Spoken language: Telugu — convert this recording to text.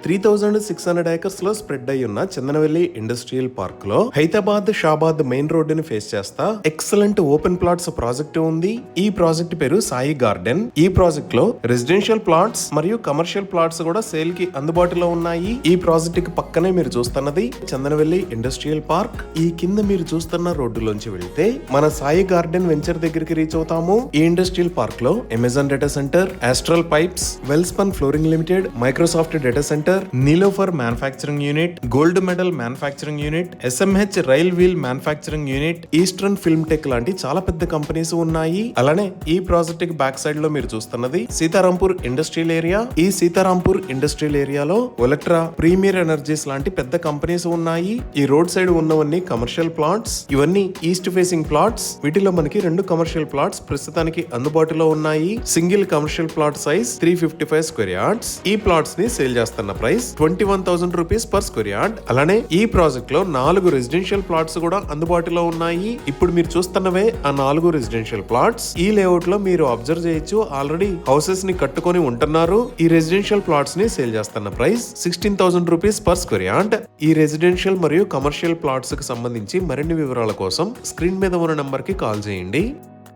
3600 ఏకర్స్ లో స్ప్రెడ్ అయి ఉన్న చందనవెల్లి ఇండస్ట్రియల్ పార్క్ లో హైదరాబాద్ షాబాద్ మెయిన్ రోడ్డుని ఫేస్ చేస్తా ఎక్సలెంట్ ఓపెన్ ప్లాట్స్ ప్రాజెక్ట్ ఉంది. ఈ ప్రాజెక్ట్ పేరు సాయి గార్డెన్. ఈ ప్రాజెక్ట్ లో రెసిడెన్షియల్ ప్లాట్స్ మరియు కమర్షియల్ ప్లాట్స్ కూడా సేల్ కి అందుబాటులో ఉన్నాయి. ఈ ప్రాజెక్ట్ కి పక్కనే మీరు చూస్తున్నది చందనవెల్లి ఇండస్ట్రియల్ పార్క్. ఈ కింద మీరు చూస్తున్న రోడ్డులోంచి వెళ్తే మన సాయి గార్డెన్ వెంచర్ దగ్గరికి రీచ్ అవుతాము. ఈ ఇండస్ట్రియల్ పార్క్ లో Amazon data centre, Astral pipes, Welspun flooring limited, Microsoft data centre, Niloufer manufacturing unit, gold medal manufacturing unit, SMH rail wheel manufacturing unit, Eastern film tech లాంటి చాలా పెద్ద కంపెనీస్ ఉన్నాయి. అలానే ఈ ప్రాజెక్ట్ కి బ్యాక్ సైడ్ లో మీరు చూస్తున్నది సీతారాంపూర్ ఇండస్ట్రియల్ ఏరియా. ఈ సీతారాంపూర్ ఇండస్ట్రియల్ ఏరియాలో ఒలెక్ట్రా, ప్రీమియర్ ఎనర్జీస్ లాంటి పెద్ద కంపెనీస్ ఉన్నాయి. ఈ రోడ్ సైడ్ ఉన్నవన్నీ కమర్షియల్ ప్లాట్స్. ఇవన్నీ ఈస్ట్ ఫేసింగ్ ప్లాట్స్. వీటిలో మనకి 2 కమర్షియల్ ప్లాట్స్ ప్రస్తుతానికి అందుబాటులో ఉన్నాయి. Single commercial plot size 355 square yards. ఈ ప్లాట్స్ ని సేల్ చేస్తున్న price 21,000 rupees per square yard. అలానే ఈ ప్రాజెక్ట్ లో 4 రెసిడెన్షియల్ ప్లాట్స్ కూడా అందుబాటులో ఉన్నాయి. ఇప్పుడు మీరు చూస్తున్నవే ఆ 4 రెసిడెన్షియల్ ప్లాట్స్. ఈ లేఅవుట్ లో మీరు అబ్జర్వ్ చేయొచ్చు, ఆల్రెడీ హౌసెస్ ని కట్టుకొని ఉంటున్నారు. ఈ రెసిడెన్షియల్ ప్లాట్స్ ని సేల్ చేస్తున్న price 16,000 rupees per square yard. ఈ రెసిడెన్షియల్ మరియు కమర్షియల్ ప్లాట్స్ కి సంబంధించి మరిన్ని వివరాల కోసం స్క్రీన్ మీద ఉన్న నంబర్ కి కాల్ చేయండి.